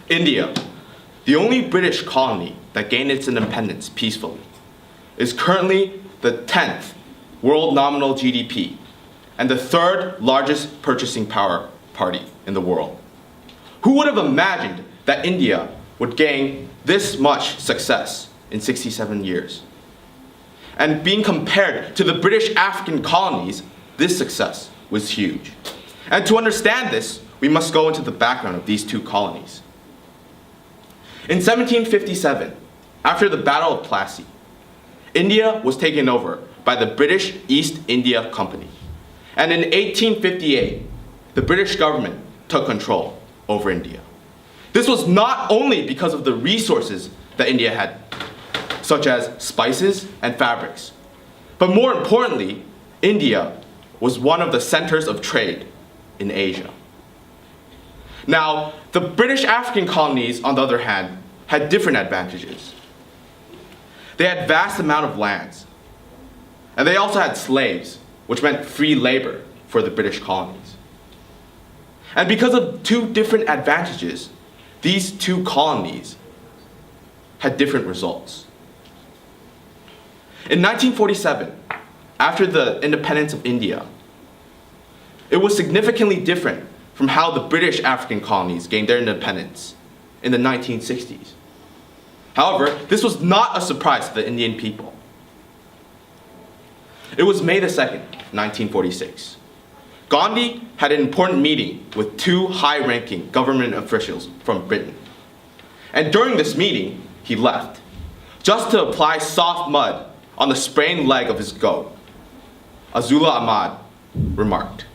India, the only British colony that gained its independence peacefully, is currently the 10th world nominal GDP and the 3rd largest purchasing power party in the world. Who would have imagined that India would gain this much success in 67 years? And being compared to the British African colonies, this success was huge. And to understand this, we must go into the background of these two colonies. In 1757, after the Battle of Plassey, India was taken over by the British East India Company. And in 1858, the British government took control over India. This was not only because of the resources that India had, such as spices and fabrics, but more importantly, India was one of the centers of trade in Asia. Now, the British African colonies, on the other hand, had different advantages. They had vast amount of lands, and they also had slaves, which meant free labor for the British colonies. And because of two different advantages, these two colonies had different results. In 1947, after the independence of India, it was significantly different from how the British African colonies gained their independence in the 1960s. However, this was not a surprise to the Indian people. It was May 2nd, 1946. Gandhi had an important meeting with two high-ranking government officials from Britain. And during this meeting, he left, just to apply soft mud on the sprained leg of his goat. Azula Ahmad remarked.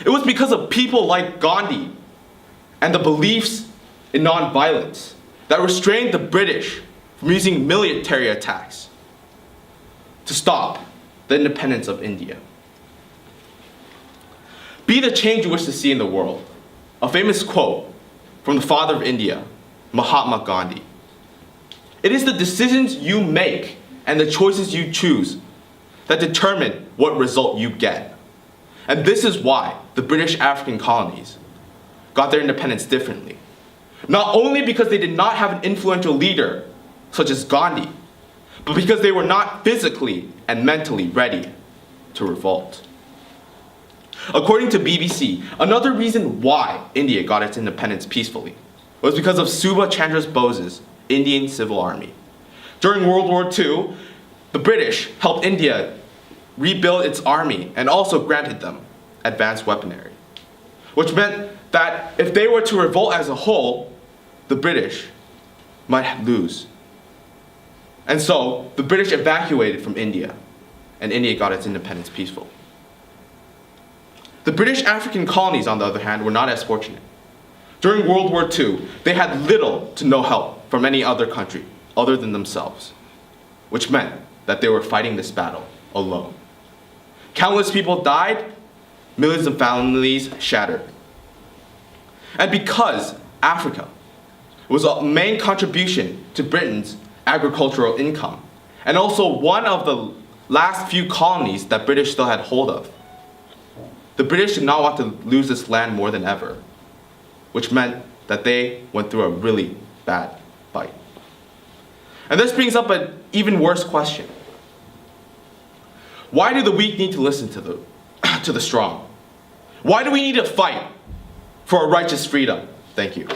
It was because of people like Gandhi and the beliefs in nonviolence that restrained the British from using military attacks to stop the independence of India. Be the change you wish to see in the world. A famous quote from the father of India, Mahatma Gandhi. It is the decisions you make and the choices you choose that determine what result you get. And this is why the British African colonies got their independence differently. Not only because they did not have an influential leader, such as Gandhi, but because they were not physically and mentally ready to revolt. According to BBC, another reason why India got its independence peacefully was because of Subhash Chandra Bose's Indian Civil Army. During World War II, the British helped India rebuild its army and also granted them advanced weaponry, which meant that if they were to revolt as a whole, the British might lose. And so the British evacuated from India, and India got its independence peacefully. The British African colonies, on the other hand, were not as fortunate. During World War II, they had little to no help from any other country other than themselves, which meant that they were fighting this battle alone. Countless people died, millions of families shattered. And because Africa was a main contribution to Britain's agricultural income, and also one of the last few colonies that British still had hold of, the British did not want to lose this land more than ever, which meant that they went through a really bad fight. And this brings up an even worse question. Why do the weak need to listen to the strong? Why do we need to fight for a righteous freedom? Thank you.